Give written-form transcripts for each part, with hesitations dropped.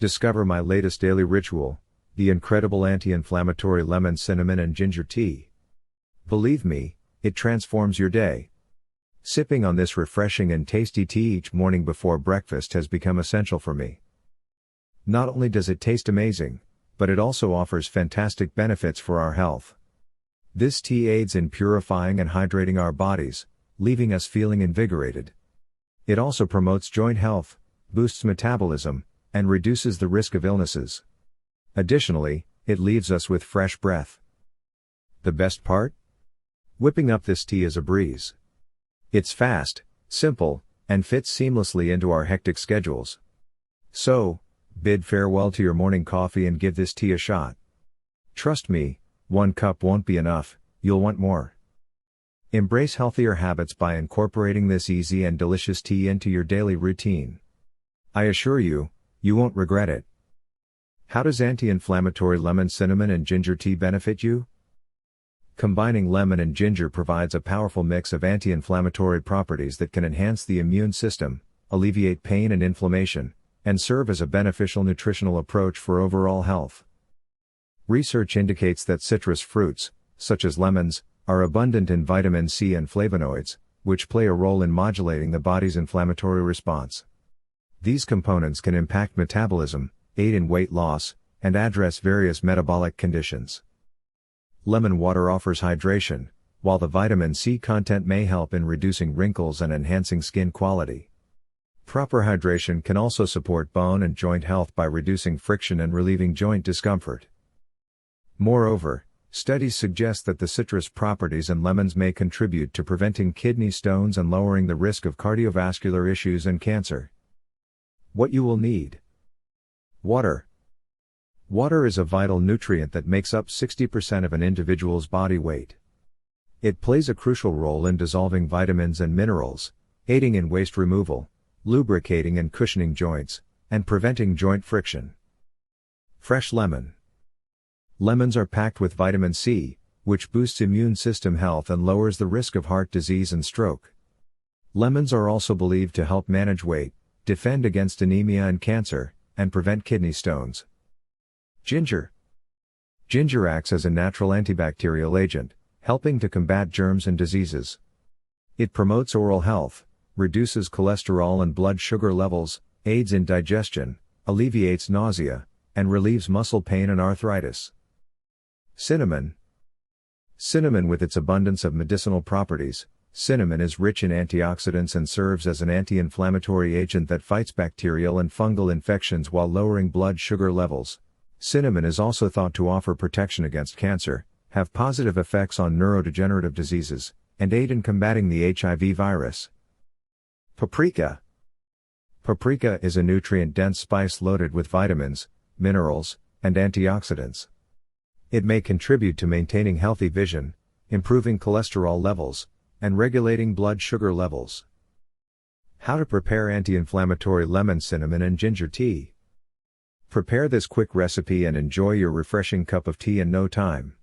Discover my latest daily ritual, the incredible anti-inflammatory lemon cinnamon and ginger tea. Believe me, it transforms your day. Sipping on this refreshing and tasty tea each morning before breakfast has become essential for me. Not only does it taste amazing, but it also offers fantastic benefits for our health. This tea aids in purifying and hydrating our bodies, leaving us feeling invigorated. It also promotes joint health, boosts metabolism, and reduces the risk of illnesses. Additionally, it leaves us with fresh breath. The best part? Whipping up this tea is a breeze. It's fast, simple, and fits seamlessly into our hectic schedules. So, bid farewell to your morning coffee and give this tea a shot. Trust me, one cup won't be enough, you'll want more. Embrace healthier habits by incorporating this easy and delicious tea into your daily routine. I assure you, you won't regret it. How does anti-inflammatory lemon cinnamon and ginger tea benefit you? Combining lemon and ginger provides a powerful mix of anti-inflammatory properties that can enhance the immune system, alleviate pain and inflammation, and serve as a beneficial nutritional approach for overall health. Research indicates that citrus fruits, such as lemons, are abundant in vitamin C and flavonoids, which play a role in modulating the body's inflammatory response. These components can impact metabolism, aid in weight loss, and address various metabolic conditions. Lemon water offers hydration, while the vitamin C content may help in reducing wrinkles and enhancing skin quality. Proper hydration can also support bone and joint health by reducing friction and relieving joint discomfort. Moreover, studies suggest that the citrus properties in lemons may contribute to preventing kidney stones and lowering the risk of cardiovascular issues and cancer. What you will need: water. Water is a vital nutrient that makes up 60% of an individual's body weight. It plays a crucial role in dissolving vitamins and minerals, aiding in waste removal, lubricating and cushioning joints, and preventing joint friction. Fresh lemon. Lemons are packed with vitamin C, which boosts immune system health and lowers the risk of heart disease and stroke. Lemons are also believed to help manage weight, defend against anemia and cancer, and prevent kidney stones. Ginger. Ginger acts as a natural antibacterial agent, helping to combat germs and diseases. It promotes oral health, reduces cholesterol and blood sugar levels, aids in digestion, alleviates nausea, and relieves muscle pain and arthritis. Cinnamon. Cinnamon. With its abundance of medicinal properties, cinnamon is rich in antioxidants and serves as an anti-inflammatory agent that fights bacterial and fungal infections while lowering blood sugar levels. Cinnamon is also thought to offer protection against cancer, have positive effects on neurodegenerative diseases, and aid in combating the HIV virus. Paprika. Paprika is a nutrient-dense spice loaded with vitamins, minerals, and antioxidants. It may contribute to maintaining healthy vision, improving cholesterol levels, and regulating blood sugar levels. How to prepare anti-inflammatory lemon cinnamon and ginger tea. Prepare this quick recipe and enjoy your refreshing cup of tea in no time.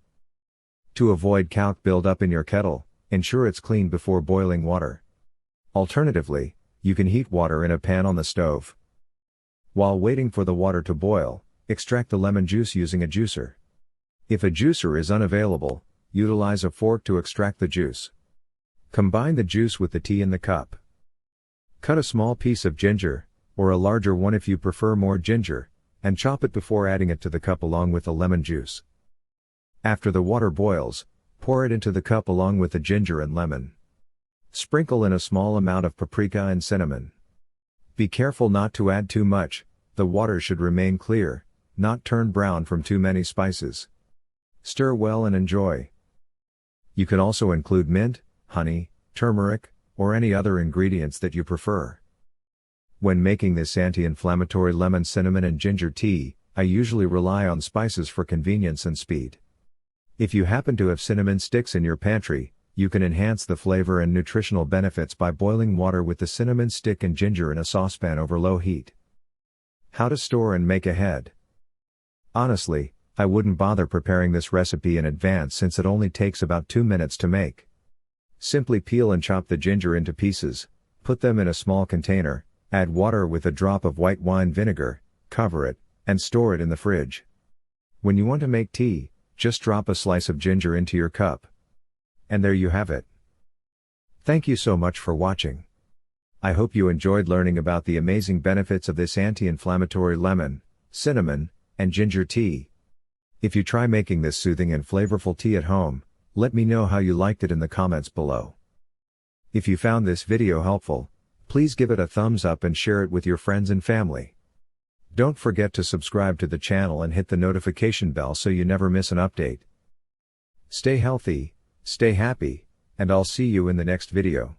To avoid calc buildup in your kettle, ensure it's clean before boiling water. Alternatively, you can heat water in a pan on the stove. While waiting for the water to boil, extract the lemon juice using a juicer. If a juicer is unavailable, utilize a fork to extract the juice. Combine the juice with the tea in the cup. Cut a small piece of ginger, or a larger one if you prefer more ginger, and chop it before adding it to the cup along with the lemon juice. After the water boils, pour it into the cup along with the ginger and lemon. Sprinkle in a small amount of paprika and cinnamon. Be careful not to add too much, the water should remain clear, not turn brown from too many spices. Stir well and enjoy. You can also include mint, honey, turmeric, or any other ingredients that you prefer. When making this anti-inflammatory lemon cinnamon and ginger tea, I usually rely on spices for convenience and speed. If you happen to have cinnamon sticks in your pantry, you can enhance the flavor and nutritional benefits by boiling water with the cinnamon stick and ginger in a saucepan over low heat. How to store and make ahead. Honestly, I wouldn't bother preparing this recipe in advance since it only takes about 2 minutes to make. Simply peel and chop the ginger into pieces, put them in a small container, add water with a drop of white wine vinegar, cover it, and store it in the fridge. When you want to make tea, just drop a slice of ginger into your cup. And there you have it. Thank you so much for watching. I hope you enjoyed learning about the amazing benefits of this anti-inflammatory lemon, cinnamon, and ginger tea. If you try making this soothing and flavorful tea at home, let me know how you liked it in the comments below. If you found this video helpful, please give it a thumbs up and share it with your friends and family. Don't forget to subscribe to the channel and hit the notification bell so you never miss an update. Stay healthy, stay happy, and I'll see you in the next video.